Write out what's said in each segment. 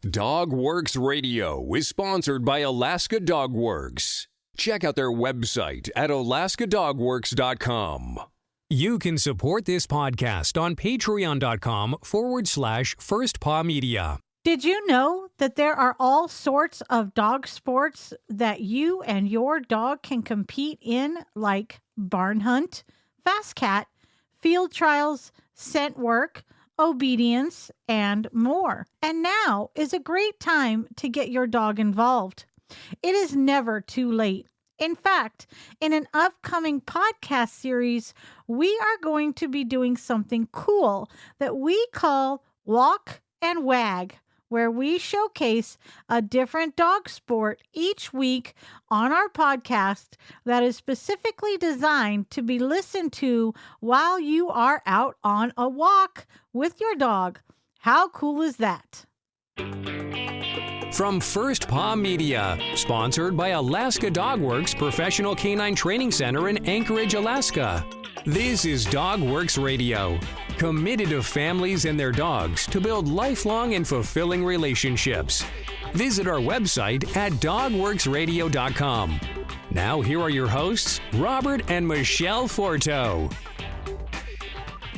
Dogworks Radio is sponsored by Alaska Dogworks. Check out their website at alaskadogworks.com. You can support this podcast on patreon.com/First Paw Media. Did you know that there are all sorts of dog sports that you and your dog can compete in, like barn hunt, fast cat, field trials, scent work, obedience, and more? And now is a great time to get your dog involved. It is never too late. In fact, in an upcoming podcast series, we are going to be doing something cool that we call Walk and Wag, where we showcase a different dog sport each week on our podcast that is specifically designed to be listened to while you are out on a walk with your dog. How cool is that? From First Paw Media, sponsored by Alaska Dogworks Professional Canine Training Center in Anchorage, Alaska. This is Dogworks Radio, committed to families and their dogs to build lifelong and fulfilling relationships. Visit our website at dogworksradio.com. Now here are your hosts, Robert and Michele Forto.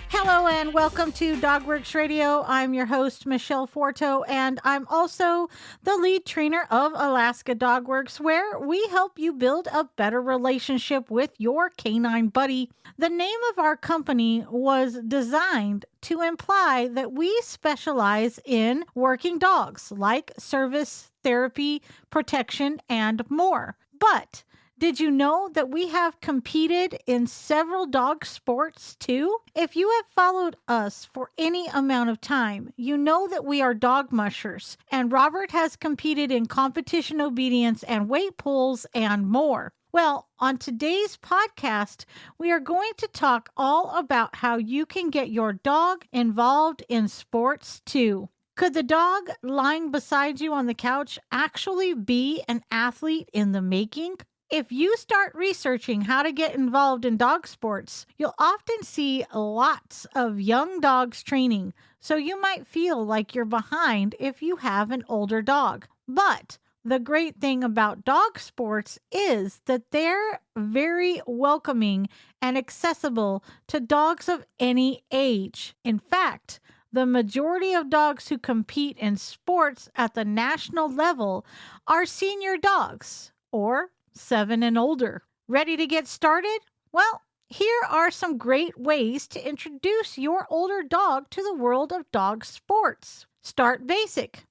Hello and welcome to Dogworks Radio. I'm your host, Michele Forto, and I'm also the lead trainer of Alaska Dogworks, where we help you build a better relationship with your canine buddy. The name of our company was designed to imply that we specialize in working dogs, like service, therapy, protection, and more. But did you know that we have competed in several dog sports too? If you have followed us for any amount of time, you know that we are dog mushers, and Robert has competed in competition obedience and weight pulls and more. Well, on today's podcast, we are going to talk all about how you can get your dog involved in sports too. Could the dog lying beside you on the couch actually be an athlete in the making? If you start researching how to get involved in dog sports, you'll often see lots of young dogs training, so you might feel like you're behind if you have an older dog. But the great thing about dog sports is that they're very welcoming and accessible to dogs of any age. In fact, the majority of dogs who compete in sports at the national level are senior dogs, or 7 and older. Ready to get started? Well, here are some great ways to introduce your older dog to the world of dog sports. Start basic.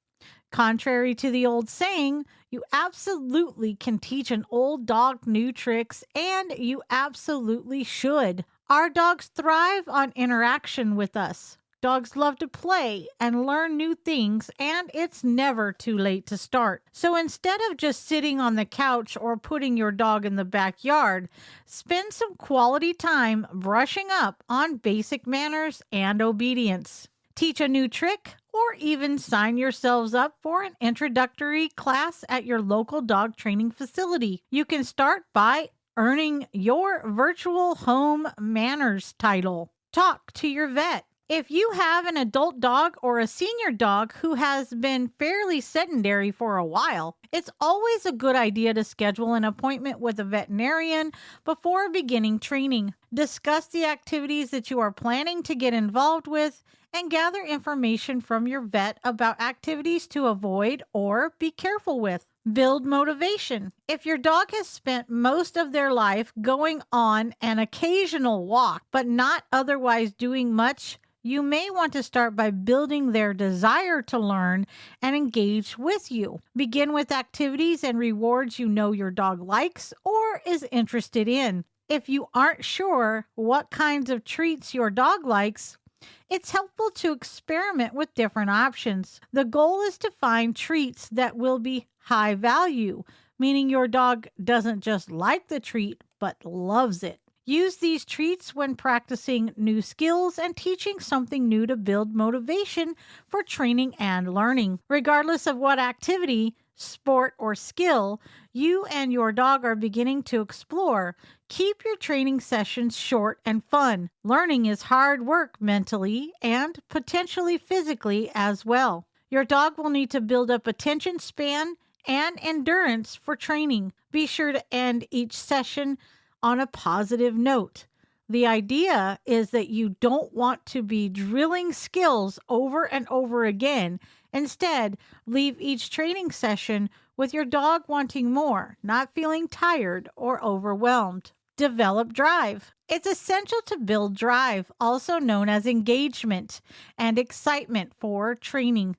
Contrary to the old saying, you absolutely can teach an old dog new tricks, and you absolutely should. Our dogs thrive on interaction with us. Dogs love to play and learn new things, and it's never too late to start. So instead of just sitting on the couch or putting your dog in the backyard, spend some quality time brushing up on basic manners and obedience. Teach a new trick, or even sign yourselves up for an introductory class at your local dog training facility. You can start by earning your virtual home manners title. Talk to your vet. If you have an adult dog or a senior dog who has been fairly sedentary for a while, it's always a good idea to schedule an appointment with a veterinarian before beginning training. Discuss the activities that you are planning to get involved with and gather information from your vet about activities to avoid or be careful with. Build motivation. If your dog has spent most of their life going on an occasional walk, but not otherwise doing much, you may want to start by building their desire to learn and engage with you. Begin with activities and rewards you know your dog likes or is interested in. If you aren't sure what kinds of treats your dog likes, it's helpful to experiment with different options. The goal is to find treats that will be high value, meaning your dog doesn't just like the treat, but loves it. Use these treats when practicing new skills and teaching something new to build motivation for training and learning. Regardless of what activity, sport, or skill you and your dog are beginning to explore, keep your training sessions short and fun. Learning is hard work mentally and potentially physically as well. Your dog will need to build up attention span and endurance for training. Be sure to end each session on a positive note. The idea is that you don't want to be drilling skills over and over again. Instead, leave each training session with your dog wanting more, not feeling tired or overwhelmed. Develop drive. It's essential to build drive, also known as engagement and excitement for training.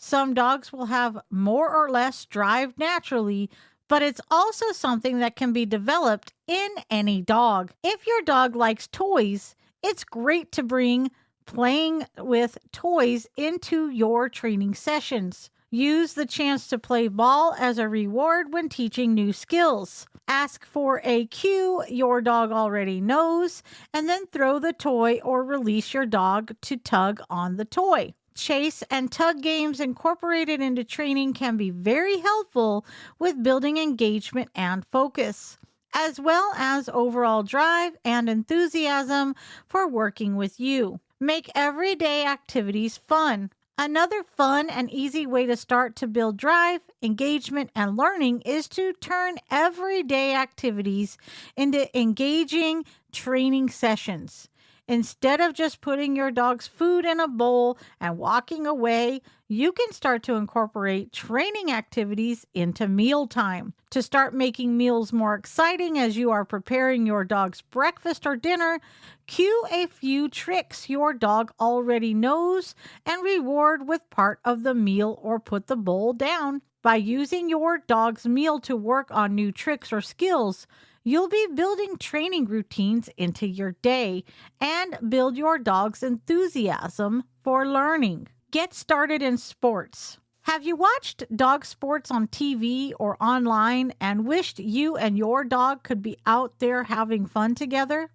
Some dogs will have more or less drive naturally, but it's also something that can be developed in any dog. If your dog likes toys, it's great to bring playing with toys into your training sessions. Use the chance to play ball as a reward when teaching new skills. Ask for a cue your dog already knows, and then throw the toy or release your dog to tug on the toy. Chase and tug games incorporated into training can be very helpful with building engagement and focus, as well as overall drive and enthusiasm for working with you. Make everyday activities fun. Another fun and easy way to start to build drive, engagement, and learning is to turn everyday activities into engaging training sessions. Instead of just putting your dog's food in a bowl and walking away, you can start to incorporate training activities into mealtime. To start making meals more exciting as you are preparing your dog's breakfast or dinner, cue a few tricks your dog already knows and reward with part of the meal or put the bowl down. By using your dog's meal to work on new tricks or skills, you'll be building training routines into your day and build your dog's enthusiasm for learning. Get started in sports. Have you watched dog sports on TV or online and wished you and your dog could be out there having fun together?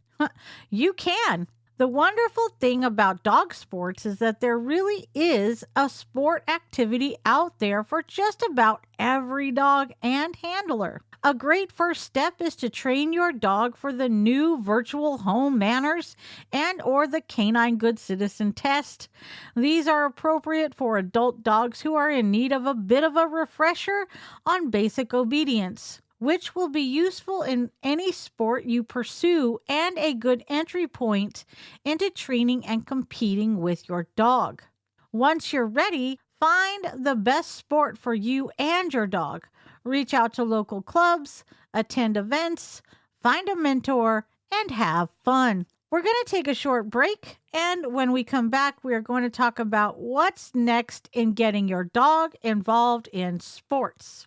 You can. The wonderful thing about dog sports is that there really is a sport activity out there for just about every dog and handler. A great first step is to train your dog for the new virtual home manners and or the canine good citizen test. These are appropriate for adult dogs who are in need of a bit of a refresher on basic obedience, which will be useful in any sport you pursue and a good entry point into training and competing with your dog. Once you're ready, find the best sport for you and your dog. Reach out to local clubs, attend events, find a mentor, and have fun. We're going to take a short break, and when we come back, we are going to talk about what's next in getting your dog involved in sports.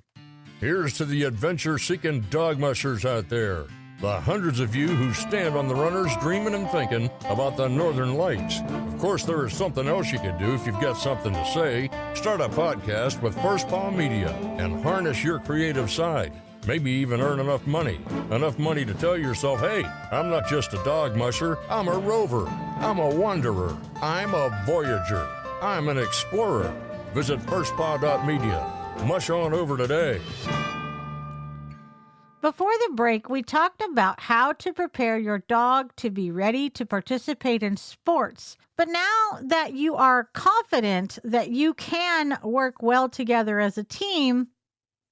Here's to the adventure-seeking dog mushers out there. The hundreds of you who stand on the runners dreaming and thinking about the Northern Lights. Of course, there is something else you can do if you've got something to say. Start a podcast with First Paw Media and harness your creative side. Maybe even earn enough money to tell yourself, hey, I'm not just a dog musher, I'm a rover, I'm a wanderer, I'm a voyager, I'm an explorer. Visit firstpaw.media. Mush on over today. Before the break, we talked about how to prepare your dog to be ready to participate in sports. But now that you are confident that you can work well together as a team,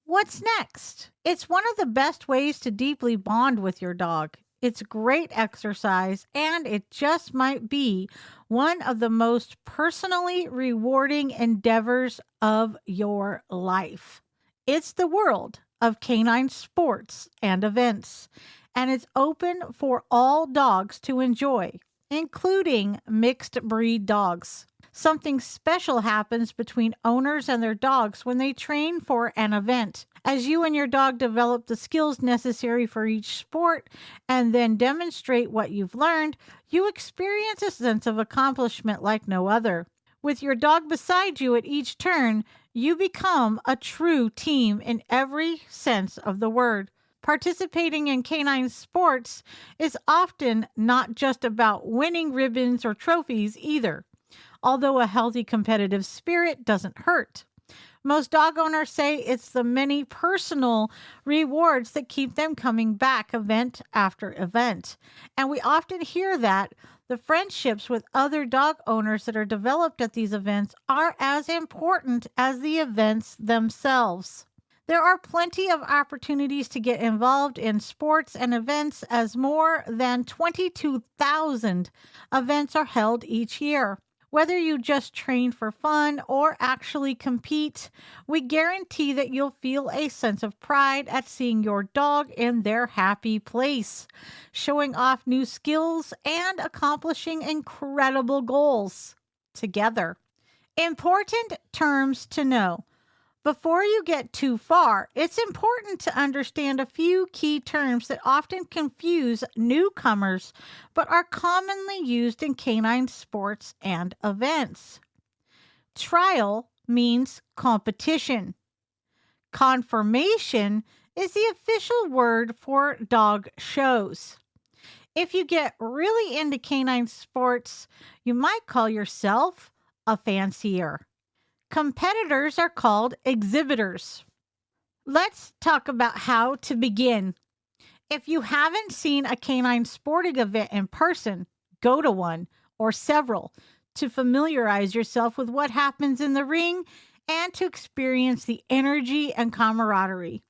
what's next? It's one of the best ways to deeply bond with your dog. It's great exercise, and it just might be one of the most personally rewarding endeavors of your life. It's the world of canine sports and events, and it's open for all dogs to enjoy, including mixed breed dogs. Something special happens between owners and their dogs when they train for an event. As you and your dog develop the skills necessary for each sport and then demonstrate what you've learned, you experience a sense of accomplishment like no other. With your dog beside you at each turn, you become a true team in every sense of the word. Participating in canine sports is often not just about winning ribbons or trophies either, although a healthy competitive spirit doesn't hurt. Most dog owners say it's the many personal rewards that keep them coming back event after event. And we often hear that The friendships with other dog owners that are developed at these events are as important as the events themselves. There are plenty of opportunities to get involved in sports and events, as more than 22,000 events are held each year. Whether you just train for fun or actually compete, we guarantee that you'll feel a sense of pride at seeing your dog in their happy place, showing off new skills and accomplishing incredible goals together. Important terms to know. Before you get too far, it's important to understand a few key terms that often confuse newcomers but are commonly used in canine sports and events. Trial means competition. Conformation is the official word for dog shows. If you get really into canine sports, you might call yourself a fancier. Competitors are called exhibitors. Let's talk about how to begin. If you haven't seen a canine sporting event in person, go to one or several to familiarize yourself with what happens in the ring and to experience the energy and camaraderie.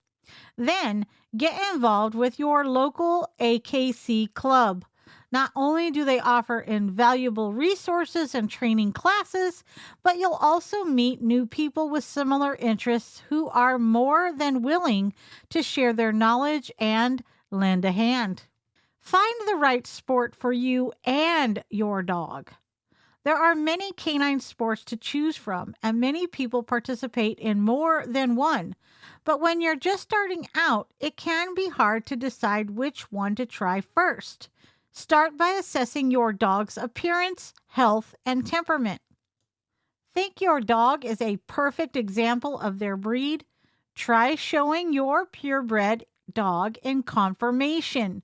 Then get involved with your local AKC club. Not only do they offer invaluable resources and training classes, but you'll also meet new people with similar interests who are more than willing to share their knowledge and lend a hand. Find the right sport for you and your dog. There are many canine sports to choose from, and many people participate in more than one. But when you're just starting out, it can be hard to decide which one to try first. Start by assessing your dog's appearance, health, and temperament. Think your dog is a perfect example of their breed? Try showing your purebred dog in conformation.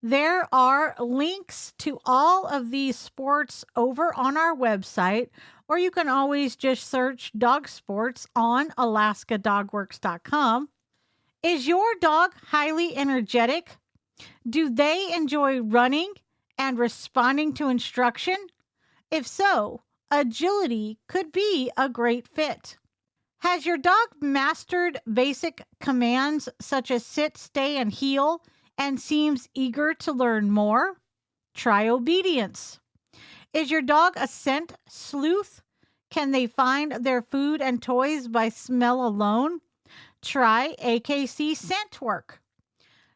There are links to all of these sports over on our website, or you can always just search dog sports on alaskadogworks.com. Is your dog highly energetic? Do they enjoy running and responding to instruction? If so, agility could be a great fit. Has your dog mastered basic commands such as sit, stay, and heel and seems eager to learn more? Try obedience. Is your dog a scent sleuth? Can they find their food and toys by smell alone? Try AKC scent work.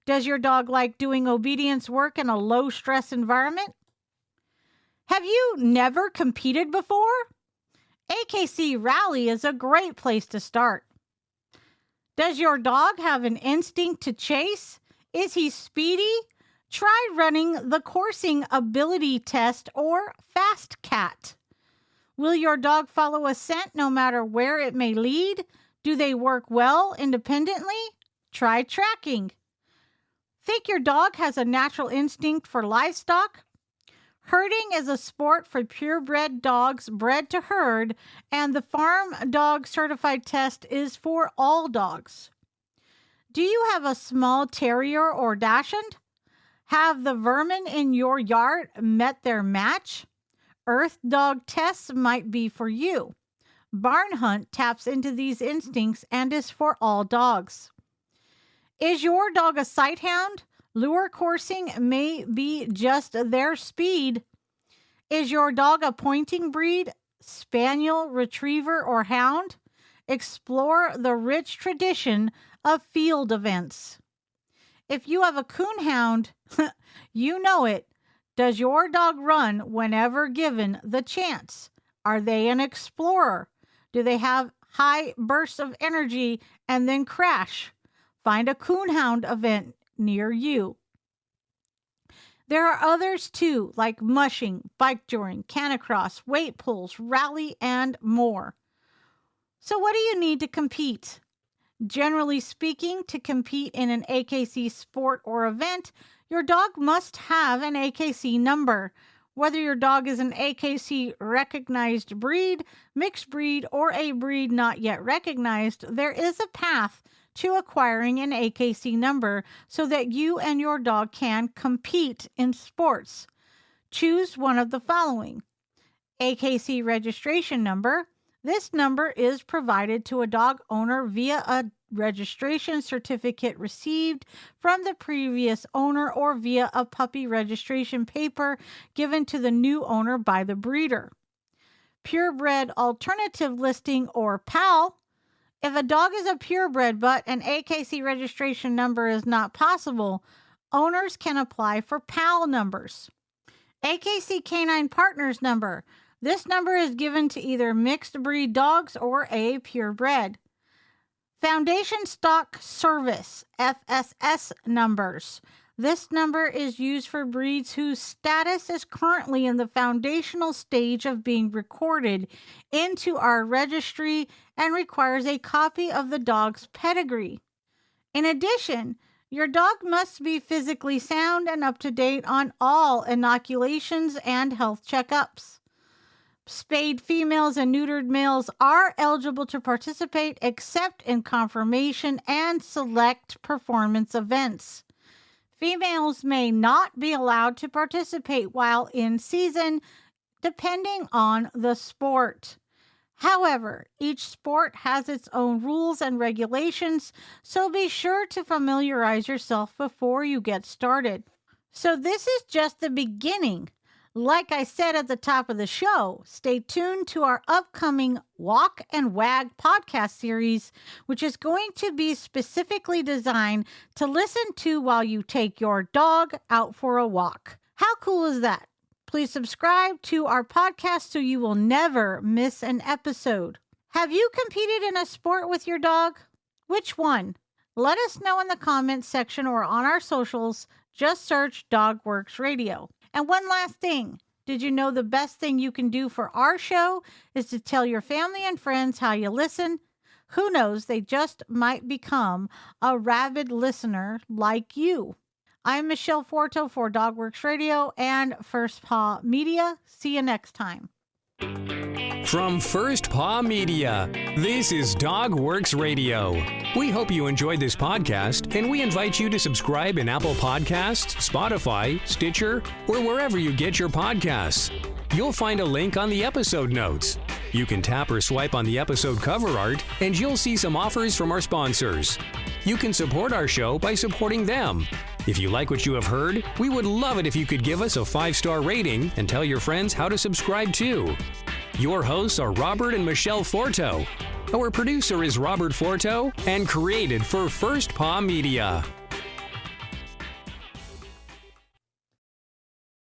Does your dog like doing obedience work in a low-stress environment? Have you never competed before? AKC Rally is a great place to start. Does your dog have an instinct to chase? Is he speedy? Try running the coursing ability test or Fast Cat. Will your dog follow a scent no matter where it may lead? Do they work well independently? Try tracking. Think your dog has a natural instinct for livestock? Herding is a sport for purebred dogs bred to herd, and the Farm Dog Certified test is for all dogs. Do you have a small terrier or dachshund? Have the vermin in your yard met their match? Earth dog tests might be for you. Barn Hunt taps into these instincts and is for all dogs. Is your dog a sight hound? Lure coursing may be just their speed. Is your dog a pointing breed? Spaniel, retriever, or hound? Explore the rich tradition of field events. If you have a coonhound, you know it. Does your dog run whenever given the chance? Are they an explorer? Do they have high bursts of energy and then crash? Find a coonhound event near you. There are others too, like mushing, bike touring, canicross, weight pulls, rally, and more. So what do you need to compete? Generally speaking, to compete in an AKC sport or event, your dog must have an AKC number. Whether your dog is an AKC recognized breed, mixed breed, or a breed not yet recognized, there is a path to acquiring an AKC number so that you and your dog can compete in sports. choose one of the following. AKC registration number. This number is provided to a dog owner via a registration certificate received from the previous owner or via a puppy registration paper given to the new owner by the breeder. Purebred alternative listing or PAL. If a dog is a purebred but an AKC registration number is not possible, owners can apply for PAL numbers. AKC Canine Partners number. This number is given to either mixed breed dogs or a purebred. Foundation Stock Service, FSS numbers. This number is used for breeds whose status is currently in the foundational stage of being recorded into our registry and requires a copy of the dog's pedigree. In addition, your dog must be physically sound and up to date on all inoculations and health checkups. Spayed females and neutered males are eligible to participate except in conformation and select performance events. Females may not be allowed to participate while in season, depending on the sport. However, each sport has its own rules and regulations, so be sure to familiarize yourself before you get started. So this is just the beginning. Like I said at the top of the show, stay tuned to our upcoming Walk and Wag podcast series, which is going to be specifically designed to listen to while you take your dog out for a walk. How cool is that? Please subscribe to our podcast so you will never miss an episode. Have you competed in a sport with your dog? Which one? Let us know in the comments section or on our socials. Just search DogWorks Radio. And one last thing, did you know the best thing you can do for our show is to tell your family and friends how you listen? Who knows, they just might become a rabid listener like you. I'm Michele Forto for DogWorks Radio and First Paw Media. See you next time. From First Paw Media, this is DogWorks Radio. We hope you enjoyed this podcast, and we invite you to subscribe in Apple Podcasts, Spotify, Stitcher, or wherever you get your podcasts. You'll find a link on the episode notes. You can tap or swipe on the episode cover art, and you'll see some offers from our sponsors. You can support our show by supporting them. If you like what you have heard, we would love it if you could give us a 5-star rating and tell your friends how to subscribe too. Your hosts are Robert and Michele Forto. Our producer is Robert Forto and created for First Paw Media.